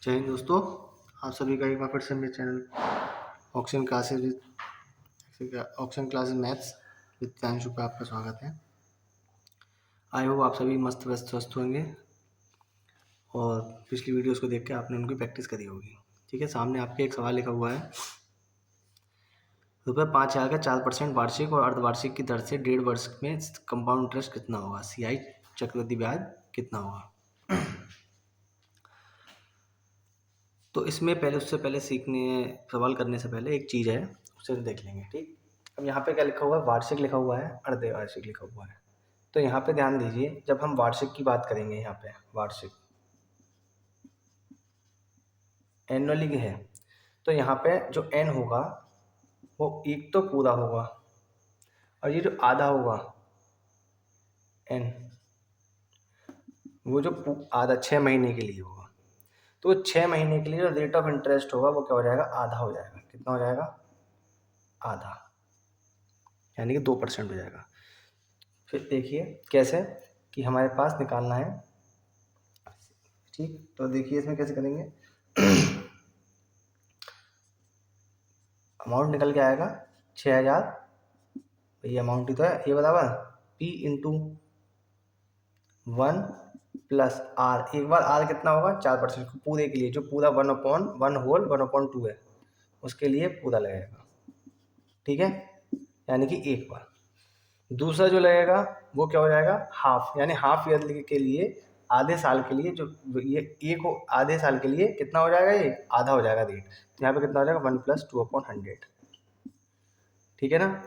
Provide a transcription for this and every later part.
जय हिंद दोस्तों, आप सभी का एक बार फिर से मेरे channel auction classes maths with Priyanshu पे आपका स्वागत है। आई होप आप सभी मस्त व्यस्त स्वस्थ होंगे और पिछली वीडियोस को देख के आपने उनकी प्रैक्टिस करी होगी। ठीक है, सामने आपके एक सवाल लिखा हुआ है, ₹5,000 का 4% वार्षिक और अर्धवार्षिक की दर से 1.5 वर्ष में कंपाउंड इंटरेस्ट कितना होगा? CI चक्रवृद्धि ब्याज कितना होगा? तो इसमें उससे पहले सवाल करने से पहले एक चीज़ है, उसे देख लेंगे। ठीक, अब यहाँ पे क्या लिखा हुआ है? वार्षिक लिखा हुआ है, अर्धवार्षिक लिखा हुआ है। तो यहाँ पे ध्यान दीजिए, जब हम वार्षिक की बात करेंगे, यहाँ पे वार्षिक एनुअली है, तो यहाँ पे जो एन होगा वो एक तो पूरा होगा और ये जो आधा होगा एन, वो जो आधा 6 महीने के लिए होगा। तो 6 महीने के लिए जो रेट ऑफ इंटरेस्ट होगा वो क्या हो जाएगा? आधा हो जाएगा। कितना हो जाएगा? आधा, यानी कि 2% हो जाएगा। फिर देखिए कैसे कि हमारे पास निकालना है। ठीक, तो देखिए इसमें कैसे करेंगे। अमाउंट निकल के आएगा 6,000, ये अमाउंट ही तो है, ये बराबर P इंटू 1 प्लस आर। एक बार आर कितना होगा? 4% पूरे के लिए, जो पूरा 1/1 है उसके लिए पूरा लगेगा। ठीक है, यानी कि एक बार। दूसरा जो लगेगा वो क्या हो जाएगा? हाफ, यानी हाफ ईयर के लिए, आधे साल के लिए, जो ये एक हो, आधे साल के लिए कितना हो जाएगा? ये आधा हो जाएगा रेट। तो यहाँ पे कितना हो जाएगा? 1 + 2/100। ठीक है ना।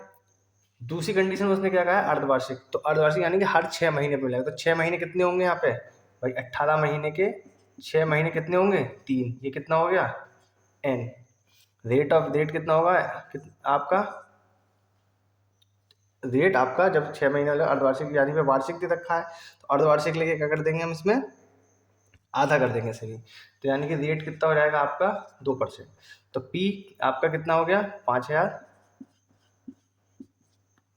दूसरी कंडीशन में उसने क्या कहा है? अर्धवार्षिक। तो अर्धवार्षिक यानी कि हर 6 महीने पे मिलेगा। तो 6 महीने कितने होंगे यहाँ पे भाई? 18 महीने के 6 महीने कितने होंगे? 3। ये कितना हो गया? एन। रेट कितना होगा आपका? रेट आपका जब 6 महीने वाला अर्धवार्षिक, यानी पे वार्षिक दे रखा है, तो अर्धवार्षिक लेके क्या कर देंगे हम? इसमें आधा कर देंगे सभी। तो यानी कि रेट कितना हो जाएगा आपका? 2%। तो पी आपका कितना हो गया? 5,000।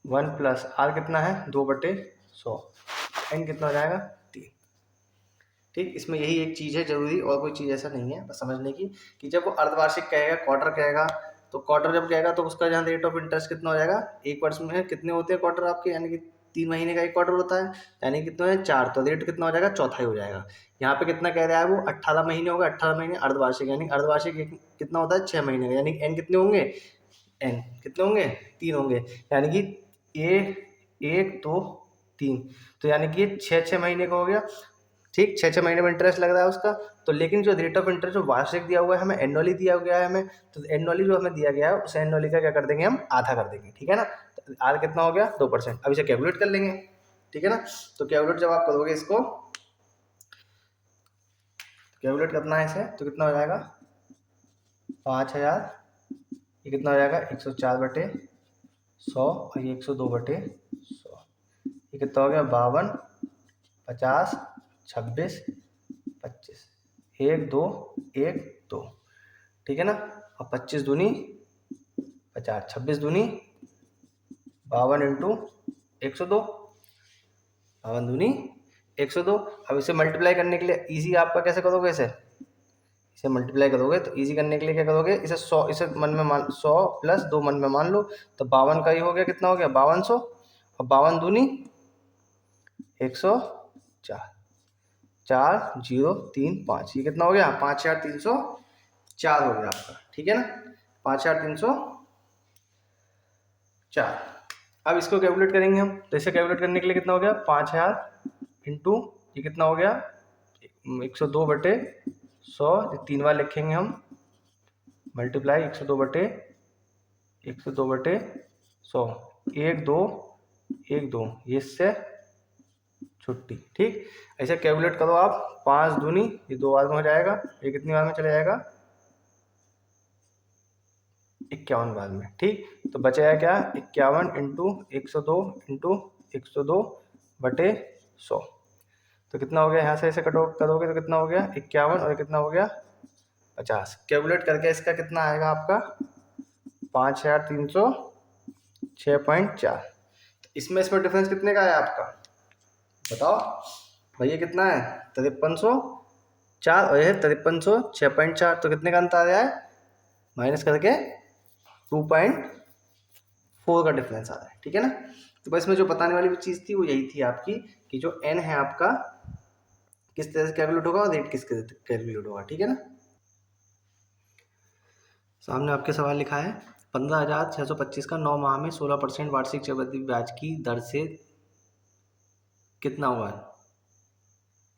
1 प्लस आर कितना है? 2/100। एन कितना हो जाएगा? 3। ठीक, इसमें यही एक चीज़ है जरूरी, और कोई चीज़ ऐसा नहीं है बस समझने की, कि जब वो अर्धवार्षिक कहेगा, क्वार्टर कहेगा, तो क्वार्टर जब कहेगा तो उसका जहाँ रेट ऑफ इंटरेस्ट कितना हो जाएगा? एक वर्ष में कितने होते हैं क्वार्टर आपके? यानी कि 3 महीने का एक क्वार्टर होता है, यानी कितना है? 4। तो रेट कितना हो जाएगा? चौथाई हो जाएगा। यहाँ पे कितना कह रहा है वो? 18 महीने होगा। 18 महीने अर्धवार्षिक, यानी अर्धवार्षिक कितना होता है? 6 महीने का, यानी एन कितने होंगे? एन कितने होंगे? 3 होंगे, यानी कि ए 1 2 3। तो यानी कि ये 6 महीने का हो गया। ठीक, 6 महीने में इंटरेस्ट लग रहा है उसका। तो लेकिन जो रेट ऑफ इंटरेस्ट जो वार्षिक दिया हुआ है हमें, एनुअली दिया गया है हमें, तो एनुअली जो हमें दिया गया है उस एनुअली का क्या कर देंगे हम? आधा कर देंगे। ठीक है ना। तो आर कितना हो गया? 2%। अब इसे कैलकुलेट कर लेंगे। ठीक है ना। तो कैलकुलेट जब आप करोगे, इसको कैलकुलेट करना है इसे, तो कितना हो जाएगा? 5,000, ये कितना हो जाएगा? 104/100, और ये 102/100। ये कितना हो गया? 52, 50, 26, 25, 1 2 1 2। ठीक है ना। और 25 दूनी 50, 26 दूनी 52 इंटू 102, 52 दूनी 102। अब इसे मल्टीप्लाई करने के लिए ईजी आपका कैसे करोगे? इसे मल्टीप्लाई करोगे तो ईजी करने के लिए क्या करोगे? इसे 100, इसे मन में मान, 100 प्लस 2 मन में मान लो, तो 52 का ही हो गया। कितना हो गया? 5200। और 52 दूनी 104, 4035। ये कितना हो गया? 5,304 हो गया आपका। ठीक है ना। 5,304। अब इसको कैलकुलेट करेंगे हम, तो इसे कैलकुलेट करने के लिए कितना हो गया? 5,000 इंटू, ये कितना हो गया? 102/100। ये 3 बार लिखेंगे हम, मल्टीप्लाई 102/100, 1 2 1 2, ये इससे छुट्टी। ठीक, ऐसे कैलकुलेट करो आप। 5 दूनी, ये 2 बार में हो जाएगा, ये कितनी बार में चला जाएगा? 51 बार में। ठीक, तो बचाया क्या? 51 इंटू 102 इंटू 102/100। तो कितना हो गया? यहाँ से ऐसे करोगे तो कितना हो गया? 51, और कितना हो गया? 50। कैलकुलेट करके इसका कितना आएगा आपका? 5,306.4। इसमें डिफरेंस कितने का है आपका? बताओ भैया, कितना है? 5300 4 और यह 5300 6.4, तो कितने का अंतर आ रहा है, माइनस करके 2.4 का डिफरेंस आ रहा है, ठीक है ना। तो बस में जो बताने वाली चीज़ थी वो यही थी आपकी, कि जो n है आपका किस तरह से कैलकुलेट होगा और रेट किस कैलकुलेट होगा, ठीक है ना। सामने आपके सवाल लिखा है 15,625 का 9 माह में 16% वार्षिक चक्रवृद्धि ब्याज की दर से कितना हुआ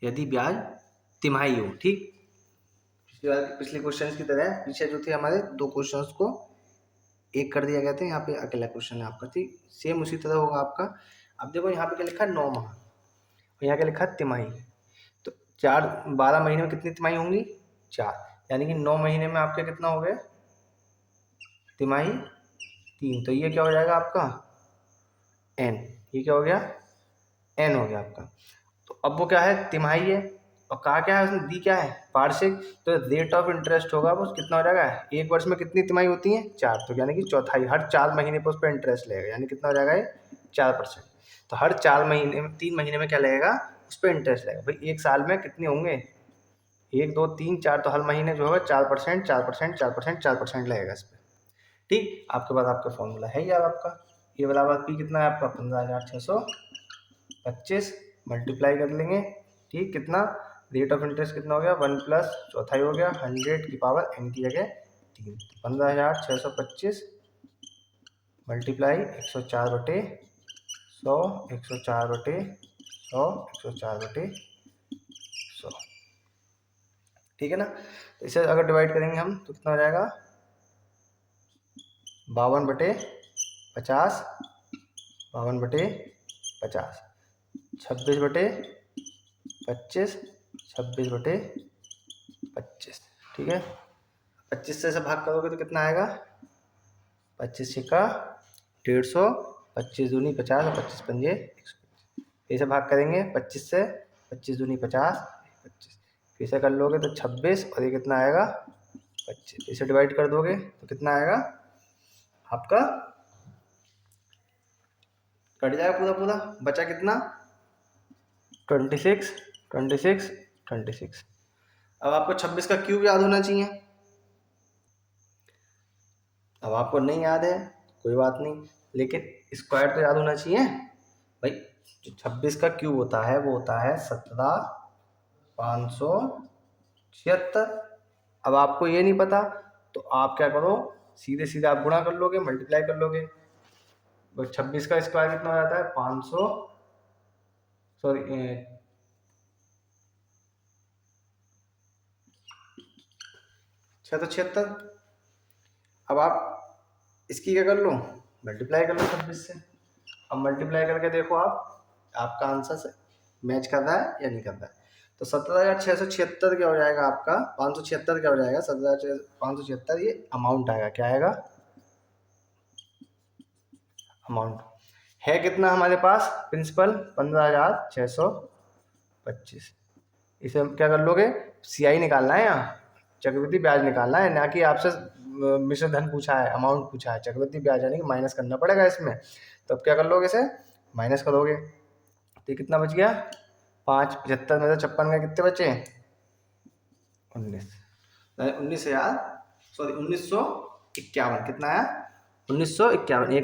यदि ब्याज तिमाही हो, ठीक। पिछले क्वेश्चन की तरह पीछे जो थे हमारे 2 क्वेश्चंस को एक कर दिया गया था, यहाँ पे अकेला क्वेश्चन है आपका, ठीक। सेम उसी तरह होगा आपका। अब देखो यहाँ पे क्या लिखा है 9 माह और यहाँ क्या लिखा है तिमाही। तो 12 महीने में कितनी तिमाही होंगी, 4, यानी कि 9 महीने में आपके कितना हो गया तिमाही 3, तो ये क्या हो जाएगा आपका n, ये क्या हो गया n हो गया आपका। तो अब वो क्या है तिमाही है और कहा क्या है उसने दी क्या है वार्षिक, तो रेट ऑफ इंटरेस्ट होगा वो कितना हो जाएगा, एक वर्ष में कितनी तिमाही होती है 4, तो यानी कि चौथाई हर 4 महीने पर उस पर इंटरेस्ट लगेगा, यानी कितना हो जाएगा ये 4%। तो हर 4 महीने में 3 महीने में क्या लगेगा उस पर इंटरेस्ट लगेगा। भाई एक साल में कितने होंगे 1 2 3 4, तो हर महीने जो होगा 4% 4% 4% 4% लगेगा इस पर, ठीक। आपके पास आपका फॉर्मूला है यार आपका, ये बराबर पी कितना है आपका 15,625 मल्टीप्लाई कर लेंगे, ठीक। कितना रेट ऑफ इंटरेस्ट कितना हो गया 1 प्लस चौथाई हो गया 100 की पावर n की जगह 3, 15,625 मल्टीप्लाई 104/100 104/100 104/100, ठीक है ना। तो इसे अगर डिवाइड करेंगे हम तो कितना हो जाएगा 52/50 52/50 26/25 26/25, ठीक है। 25 से भाग करोगे तो कितना आएगा 25 छिक्का 150, 25 दूनी 50 और 25 पंजे 125, फिर से भाग करेंगे 25 से 25 दूनी 50 25, फिर से कर लोगे तो 26 और ये कितना आएगा 25, इसे डिवाइड कर दोगे तो कितना आएगा आपका कट जाएगा पूरा पूरा, बचा कितना 26 26 26। अब आपको 26 का क्यूब याद होना चाहिए, अब आपको नहीं याद है कोई बात नहीं, लेकिन स्क्वायर तो याद होना चाहिए भाई। जो 26 का क्यूब होता है वो होता है 17,576। अब आपको ये नहीं पता तो आप क्या करो सीधे सीधे आप गुणा कर लोगे मल्टीप्लाई कर लोगे, 26 का स्क्वायर कितना हो जाता है 500 सॉरी 676। अब आप इसकी क्या कर लो मल्टीप्लाई कर लो 26 से, अब मल्टीप्लाई करके देखो आप आपका आंसर मैच कर रहा है या नहीं कर रहा है। तो 17,676 क्या हो जाएगा आपका 576 क्या हो जाएगा 17,576, ये अमाउंट आएगा, क्या आएगा अमाउंट है कितना हमारे पास प्रिंसिपल 15,625। इसे हम क्या कर लोगे CI निकालना है, यहाँ चक्रवृद्धि ब्याज निकालना है, ना कि आपसे मिश्र धन पूछा है अमाउंट पूछा है, चक्रवृद्धि ब्याज यानी कि माइनस करना पड़ेगा इसमें। तो अब क्या कर लोगे इसे माइनस करोगे तो कितना बच गया 575 में से 56 का कितने बचे 19, 19,051 कितना आया 1951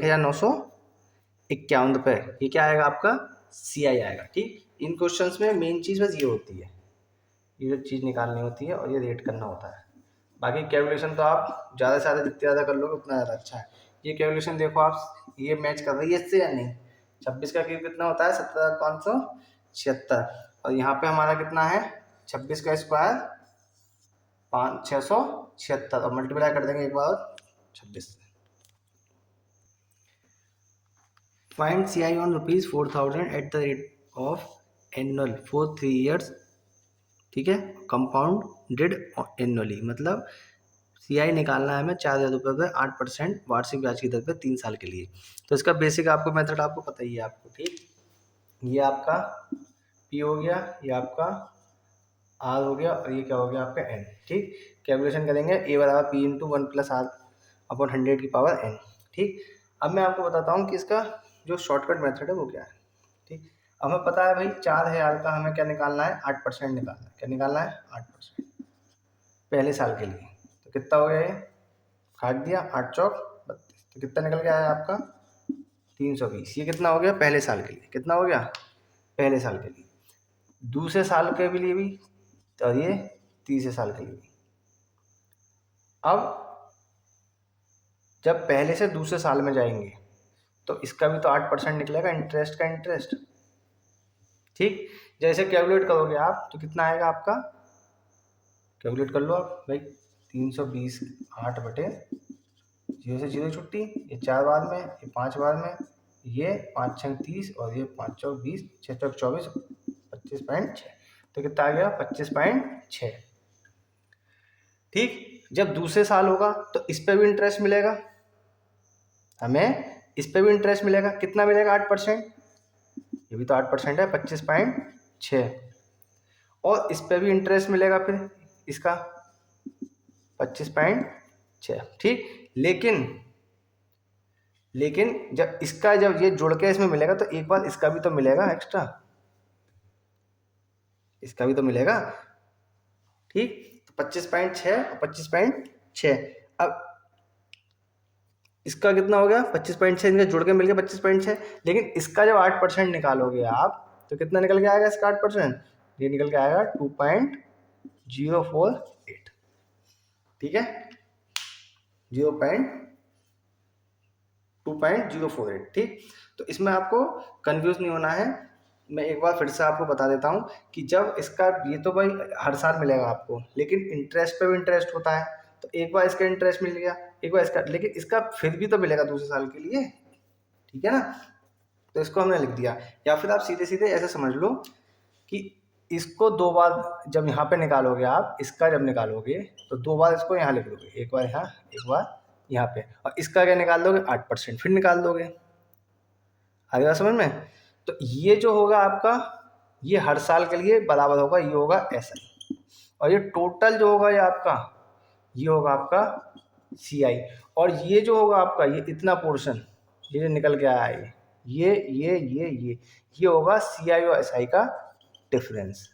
1951 रुपये, ये क्या आएगा आपका CI आएगा, ठीक। इन क्वेश्चंस में मेन चीज़ बस ये होती है, ये चीज़ निकालनी होती है और ये रेट करना होता है। बाकी कैलकुलेशन तो आप ज़्यादा से ज़्यादा जितने ज़्यादा कर लोगे उतना ज़्यादा अच्छा है। ये कैलकुलेशन देखो आप ये मैच कर रही है इससे या नहीं, 26 का क्यूब कितना होता है 17,576 और यहाँ पे हमारा कितना है 26 का स्क्वायर 676 और मल्टीप्लाई कर देंगे एक बार 26 से। Find CI on ₹4,000 at the rate of annual for 3 years, ठीक है। कंपाउंडेड एनुअली मतलब CI निकालना है हमें 4,000 रुपये पर 8% वार्षिक ब्याज की दर पर 3 साल के लिए। तो इसका बेसिक आपको मेथड आपको पता ही है आपको, ठीक। ये आपका P हो गया, ये आपका R हो गया और ये क्या हो गया आपका N, ठीक। कैलकुलेशन करेंगे A बराबर P into 1 plus R upon 100 की पावर N, ठीक। अब मैं आपको बताता हूँ कि इसका जो शॉर्टकट मेथड है वो क्या है, ठीक। हमें पता है भाई 4000 का हमें क्या निकालना है, 8% निकालना है। क्या निकालना है, 8% पहले साल के लिए। तो कितना हो गया ये, काट दिया, 8 चौक 32, तो कितना निकल गया है आपका 320। ये कितना हो गया पहले साल के लिए, कितना हो गया पहले साल के लिए। दूसरे साल के लिए भी, और ये तीसरे साल के लिए भी। अब जब पहले से दूसरे साल में जाएंगे तो इसका भी तो 8% निकलेगा, इंटरेस्ट का इंटरेस्ट। ठीक, जैसे कैलकुलेट करोगे आप तो कितना आएगा आपका, कैलकुलेट कर लो आप भाई, 320 8/0 से 0 छुट्टी, ये 4 बार में, ये 5 बार में, ये 5 6 30 और ये 5 चौक 20, 6 चौक 24, 25.6। तो कितना आ गया 25.6। ठीक, जब दूसरे साल होगा तो इस पे भी इंटरेस्ट मिलेगा, हमें इस पे भी इंटरेस्ट मिलेगा। कितना मिलेगा 8%, ये भी तो 8% है, 25.6। और इस पे भी इंटरेस्ट मिलेगा फिर इसका 25.6। ठीक, लेकिन जब ये जुड़ के इसमें मिलेगा तो एक बार इसका भी तो मिलेगा एक्स्ट्रा, इसका भी तो मिलेगा। ठीक, तो 25.6 और 25.6। अब इसका कितना हो गया 25.6, इनका जुड़ के मिल गया 25.6। लेकिन इसका जब 8% निकालोगे आप तो कितना निकल के आएगा इसका 8%, ये निकल के आएगा 2.048। ठीक है, 2.048। ठीक, तो इसमें आपको कंफ्यूज नहीं होना है। मैं एक बार फिर से आपको बता देता हूँ कि जब इसका, ये तो भाई हर साल मिलेगा आपको, लेकिन इंटरेस्ट पे भी इंटरेस्ट होता है। तो एक बार इसका इंटरेस्ट मिल गया, एक बार इसका, लेकिन इसका फिर भी तो मिलेगा दूसरे साल के लिए। ठीक है ना, तो इसको हमने लिख दिया। या फिर आप सीधे सीधे ऐसे समझ लो कि इसको 2 बार जब यहाँ पे निकालोगे आप, इसका जब निकालोगे तो 2 बार इसको यहाँ लिख दोगे, एक बार यहाँ एक बार यहाँ पे, और इसका क्या निकाल दोगे 8% फिर निकाल दोगे। आ गया समझ में। तो ये जो होगा आपका, ये हर साल के लिए बराबर होगा, ये होगा ऐसा ही। और ये टोटल जो होगा ये आपका, ये होगा आपका CI। और ये जो होगा आपका, ये इतना पोर्शन, ये जो निकल के आया है, ये होगा CI और SI का डिफरेंस।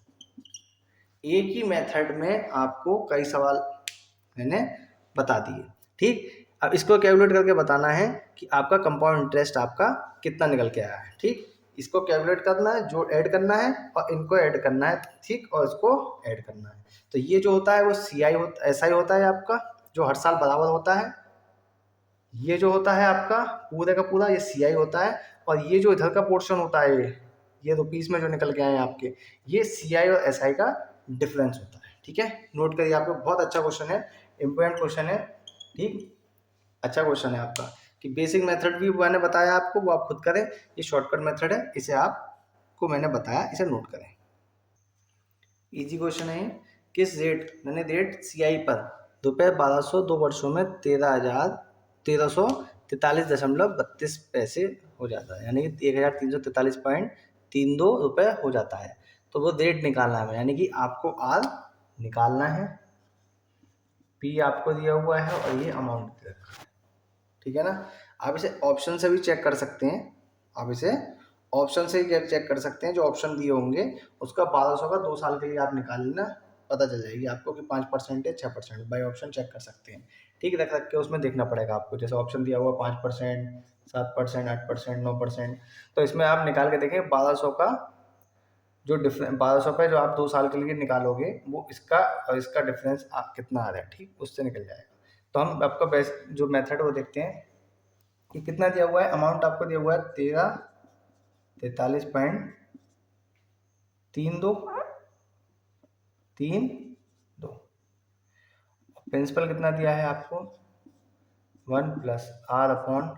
एक ही मेथड में आपको कई सवाल मैंने बता दिए। ठीक, अब इसको कैलकुलेट करके बताना है कि आपका कंपाउंड इंटरेस्ट आपका कितना निकल के आया है। ठीक, इसको कैलकुलेट करना है, जो ऐड करना है और इनको ऐड करना है। ठीक, और इसको ऐड करना है। तो ये जो होता है वो CI होता, SI होता है आपका, जो हर साल बराबर होता है। ये जो होता है आपका पूरे का पूरा, ये CI होता है। और ये जो इधर का पोर्शन होता है, ये रुपीस में जो निकल के आए हैं आपके, ये CI और SI का डिफरेंस होता है। ठीक है, नोट करिए, आपको बहुत अच्छा क्वेश्चन है, इंपॉर्टेंट क्वेश्चन है। ठीक, अच्छा क्वेश्चन है आपका। कि बेसिक मेथड भी मैंने बताया आपको, वो आप खुद करें। ये शॉर्टकट मेथड है, इसे आपको मैंने बताया, इसे नोट करें। इजी क्वेश्चन है। किस रेट, मैंने रेट CI पर ₹1200 2 वर्षों में 13,1343.32 हो जाता है, यानी कि 1343.32 हो जाता है। तो वो रेट निकालना है, यानी कि आपको R निकालना है, P आपको दिया हुआ है और ये अमाउंट दे रखा है। ठीक है ना, आप इसे ऑप्शन से भी चेक कर सकते हैं, आप इसे ऑप्शन से ही चेक कर सकते हैं। जो ऑप्शन दिए होंगे उसका 1200 का 2 साल के लिए आप निकाल लेना, पता चल जाएगी आपको कि 5% है 6%, बाई ऑप्शन चेक कर सकते हैं। ठीक, रख रख के उसमें देखना पड़ेगा आपको, जैसे ऑप्शन दिया हुआ 5%, 7%, 8%, 9%। तो इसमें आप निकाल के देखें 1200 का जो डिफरेंस, 1200 पे जो आप 2 साल के लिए निकालोगे, वो इसका और इसका डिफरेंस आप कितना आ रहा है। ठीक, उससे निकल जाएगा। तो हम आपका बेस्ट जो मेथड है वो देखते हैं कि कितना दिया हुआ है। अमाउंट आपको दिया हुआ है 1343.32। प्रिंसिपल कितना दिया है आपको 1 + R/100।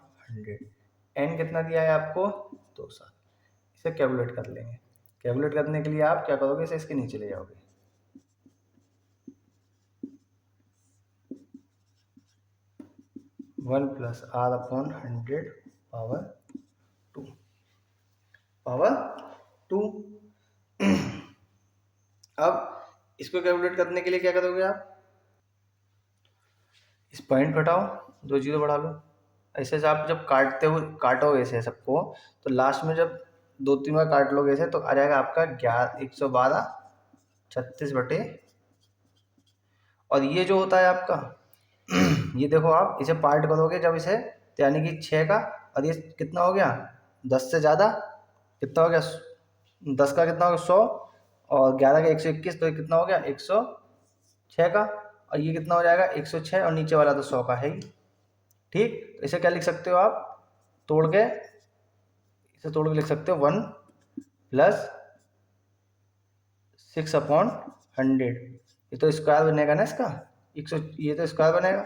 एन कितना दिया है आपको 2 साल। इसे कैलकुलेट कर लेंगे। कैलकुलेट करने के लिए आप क्या करोगे, इसे इसके नीचे ले जाओगे। 1 + R/100 पावर 2। अब इसको कैलकुलेट करने के लिए क्या करोगे आप, इस पॉइंट घटाओ, 2 जीरो बढ़ा लो। ऐसे से आप जब काटोगे ऐसे सबको, तो लास्ट में जब 2-3 बार काट लोगे ऐसे तो आ जाएगा आपका 112 36 और ये जो होता है आपका ये देखो आप इसे पार्ट करोगे जब इसे तो यानी कि 6 का, और ये कितना हो गया 10 से ज़्यादा, कितना हो गया 10 का कितना हो गया 100, और 11 का 121, तो ये कितना हो गया 106 का, और ये कितना हो जाएगा 106, और नीचे वाला तो 100 का है ही। ठीक, तो इसे क्या लिख सकते हो आप तोड़ के, इसे तोड़ के लिख सकते हो 1 + 6/100। ये तो स्क्वायर बनेगा ना इसका 100, ये तो स्क्वायर बनेगा।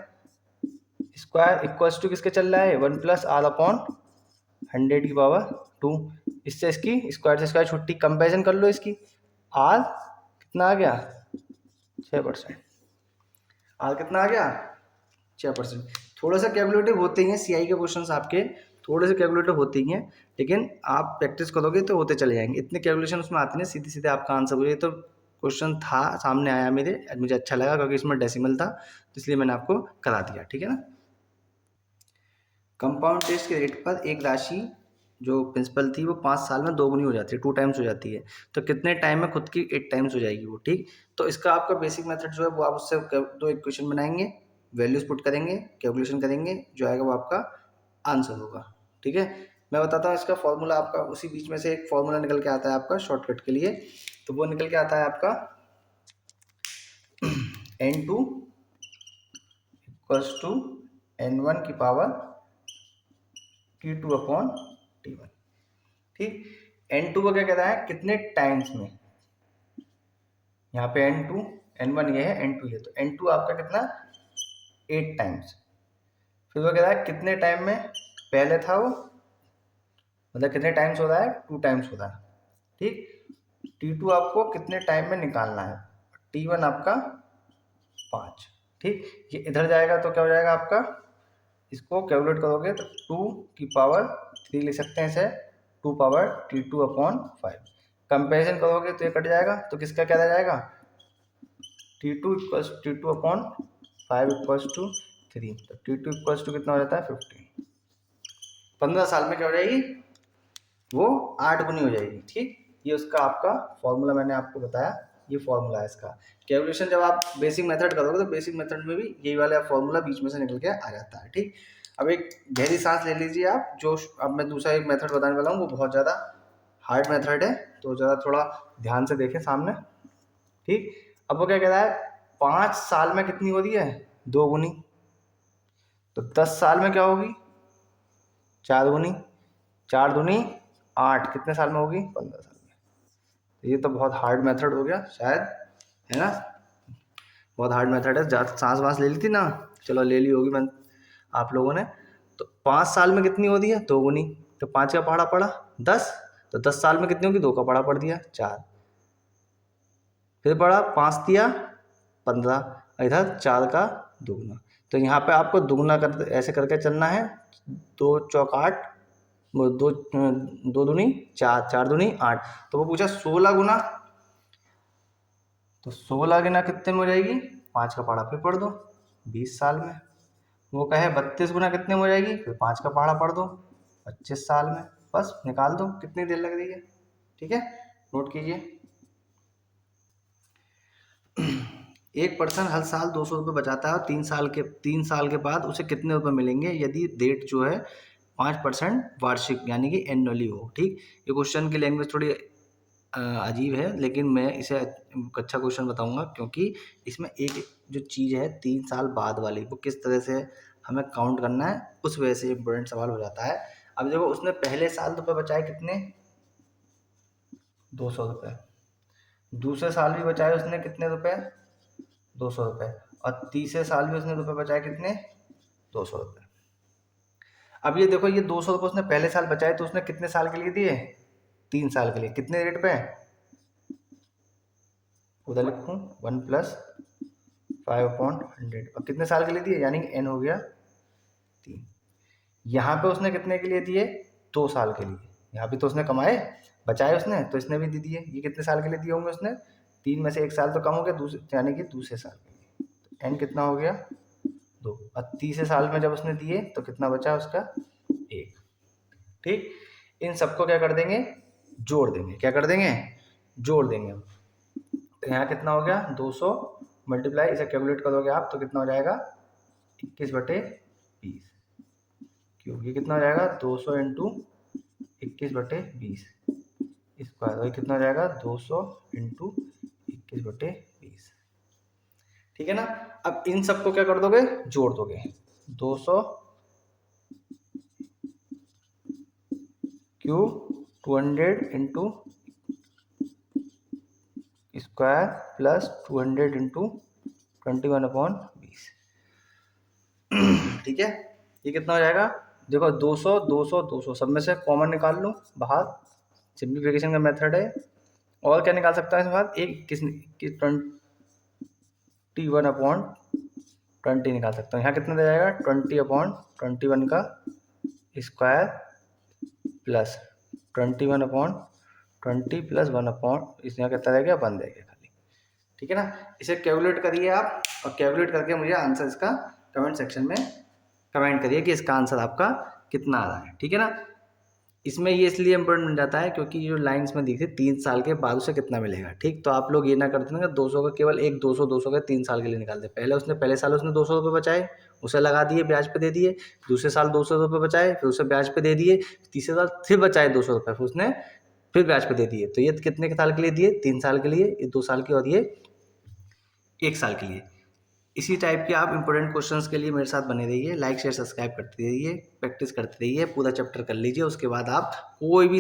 स्क्वायर इक्वल्स टू किसके चल रहा है 1 + r/100⁻²। इससे इसकी स्क्वायर से स्क्वायर छुट्टी, कंपेरिजन कर लो इसकी। r कितना आ गया 6%। r कितना आ गया 6%। थोड़ा सा कैलकुलेटिव होते ही हैं सीआई के क्वेश्चंस आपके, थोड़े से कैलकुलेटिव होते ही हैं, लेकिन आप प्रैक्टिस करोगे तो होते चले जाएंगे। इतने कैलकुलेशन उसमें आते नहीं, सीधे सीधे आपका आंसर हो जाए। तो क्वेश्चन था सामने आया मेरे, मुझे अच्छा लगा क्योंकि इसमें डेसिमल था, तो इसलिए मैंने आपको करा दिया। ठीक है ना। कंपाउंड टेस्ट के रेट पर एक राशि जो प्रिंसिपल थी वो 5 साल में 2 गुनी हो जाती है, 2 टाइम्स हो जाती है, तो कितने टाइम में खुद की 8 टाइम्स हो जाएगी वो। ठीक, तो इसका आपका बेसिक मेथड जो है वो आप उससे 2 इक्वेशन बनाएंगे, वैल्यूज पुट करेंगे, कैलकुलेशन करेंगे, जो आएगा वो आपका आंसर होगा। ठीक है, मैं बताता हूँ इसका फॉर्मूला। आपका उसी बीच में से एक फॉर्मूला निकल के आता है आपका शॉर्टकट के लिए, तो वो निकल के आता है आपका n2 = n1 की पावर T2/T1। ठीक, n2 को क्या कहता है कितने टाइम्स में, यहाँ पे n2 n1 ये है, n2 ये, तो n2 आपका कितना 8 टाइम्स। फिर वो कहता है कितने टाइम में पहले था वो, मतलब कितने टाइम्स हो रहा है 2 टाइम्स हो रहा है। ठीक, T2 आपको कितने टाइम में निकालना है, T1 आपका 5। ठीक, ये इधर जाएगा तो क्या हो जाएगा आपका, इसको कैलकुलेट करोगे तो 2 की पावर 3 लिख सकते हैं इसे, 2 पावर T2/5। कंपेरिजन करोगे तो ये कट जाएगा, तो किसका क्या रह जाएगा T2 = T2/5 = 3, तो T2 = कितना हो जाता है 15। 15 साल में क्या हो जाएगी वो 8 गुनी हो जाएगी। ठीक, ये उसका आपका फॉर्मूला मैंने आपको बताया, ये फॉर्मूला है इसका। कैलकुलेशन जब आप बेसिक मेथड करोगे तो बेसिक मेथड में भी यही वाला फॉर्मूला बीच में से निकल के आ जाता है। ठीक, अब एक गहरी सांस ले लीजिए आप। जो अब मैं दूसरा एक मेथड बताने वाला हूँ वो बहुत ज़्यादा हार्ड मेथड है, तो ज़्यादा थोड़ा ध्यान से देखें सामने। ठीक, अब वो क्या कह रहा है 5 साल में कितनी हो रही है 2 गुनी, तो 10 साल में क्या होगी 4 गुनी, 4 दूनी 8, कितने साल में होगी 15 साल में। ये तो बहुत हार्ड मेथड हो गया शायद, है ना, बहुत हार्ड मेथड है। सांस वास ले ली थी ना, चलो ले ली होगी मैं आप लोगों ने। तो 5 साल में कितनी होती है 2 गुनी, तो 5 का पहाड़ा पड़ा 10, तो 10 साल में कितनी होगी 2 का पहाड़ा पड़ दिया 4, फिर पड़ा 5 दिया 15, इधर 4 का दुगना। तो यहाँ पे आपको दुगना कर ऐसे करके चलना है, 2 चौक 8, वो 2 दूनी 4, 4 दूनी 8, तो वो पूछा 16 गुना, तो 16 गुना कितने में हो जाएगी 5 का पहाड़ा फिर पढ़ दो 20 साल में। वो कहे 32 गुना कितने में हो जाएगी, फिर 5 का पहाड़ा पढ़ दो 25 साल में। बस निकाल दो कितनी देर लग रही है। ठीक है, नोट कीजिए। एक पर्सन हर साल 200 रुपये बचाता है और 3 साल के बाद उसे कितने रुपए मिलेंगे यदि रेट जो है 5% वार्षिक यानी कि एनुअली हो। ठीक, ये क्वेश्चन की लैंग्वेज थोड़ी अजीब है, लेकिन मैं इसे अच्छा क्वेश्चन बताऊंगा क्योंकि इसमें एक जो चीज़ है 3 साल बाद वाली, वो किस तरह से हमें काउंट करना है, उस वजह से इम्पोर्टेंट सवाल हो जाता है। अब देखो उसने पहले साल रुपये बचाए कितने 200 रुपये, दूसरे साल भी बचाए उसने कितने रुपए 200 रुपये, और तीसरे साल भी उसने रुपये बचाए कितने 200 रुपये। अब ये देखो ये 200 रुपये उसने पहले साल बचाए, तो उसने कितने साल के लिए दिए 3 साल के लिए, कितने रेट पे उधर लिखूँ 1 + 5/100, और कितने साल के लिए दिए यानी n हो गया 3। यहाँ पे उसने कितने के लिए दिए 2 साल के लिए, यहाँ भी तो उसने कमाए बचाए उसने, तो इसने भी दे दिए। ये कितने साल के लिए दिए होंगे उसने 3 में से 1 साल तो कम हो गया, दूसरे यानी कि दूसरे साल के लिए, तो n कितना हो गया 2, और तीसरे साल में जब उसने दिए तो कितना बचा उसका 1। ठीक, इन सबको क्या कर देंगे जोड़ देंगे। क्या कर देंगे? जोड़ देंगे। तो यहाँ कितना हो गया? 200 मल्टीप्लाई, इसे कैलकुलेट करोगे आप तो कितना हो जाएगा? 21/20 क्यूब। ये कितना हो जाएगा? 200 इंटू 21/20 स्क्वायर। वही कितना हो जाएगा? 200 इंटू 21/20। ठीक है ना? अब इन सबको क्या कर दोगे? जोड़ दोगे। 200 cube 200 into square plus 200 into 21/20। ठीक है, ये कितना हो जाएगा? देखो 200 200 200 सब में से कॉमन निकाल लो बाहर, सिंप्लीफिकेशन का मेथड है। और क्या निकाल सकता है इसके बाद? एक किस 21/20 निकाल सकता हूँ। यहाँ कितना दे जाएगा? 20/21 का स्क्वायर प्लस 21/20 प्लस 1 इस यहाँ कितना रहेगा? 1 रहेगा खाली। ठीक है ना? इसे कैलकुलेट करिए आप, और कैलकुलेट करके मुझे आंसर इसका कमेंट सेक्शन में कमेंट करिए कि इसका आंसर आपका कितना आ रहा है। ठीक है ना? इसमें ये इसलिए इम्पोर्टेंट बन जाता है क्योंकि जो लाइन्स में दिखी 3 साल के बाद उसे कितना मिलेगा। ठीक, तो आप लोग ये ना करते ना 200 का केवल एक 200 का 3 साल के लिए निकालते। पहले साल उसने 200 रुपये बचाए, उसे लगा दिए, ब्याज पे दे दिए। दूसरे साल 200 रुपये बचाए, फिर उसे ब्याज पे दे दिए। तीसरे साल फिर बचाए 200 रुपये, फिर उसने फिर ब्याज पे दे दिए। तो ये कितने के साल के लिए दिए? 3 साल के लिए, ये 2 साल के, और ये 1 साल के लिए। इसी टाइप के आप इंपॉर्टेंट क्वेश्चंस के लिए मेरे साथ बने रहिए। लाइक शेयर सब्सक्राइब करते रहिए, प्रैक्टिस करते रहिए, पूरा चैप्टर कर लीजिए। उसके बाद आप कोई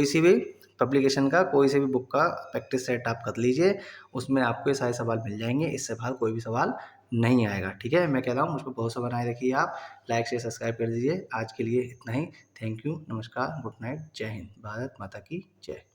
सी भी पब्लिकेशन का, कोई सी भी बुक का प्रैक्टिस सेट आप कर लीजिए। उसमें आपको ये सारे सवाल मिल जाएंगे, इससे बाहर कोई भी सवाल नहीं आएगा। ठीक है, मैं कह रहा हूँ मुझ पर भरोसा बनाए रखिए आप। लाइक शेयर सब्सक्राइब कर दीजिए। आज के लिए इतना ही। थैंक यू, नमस्कार, गुड नाइट, जय हिंद, भारत माता की जय।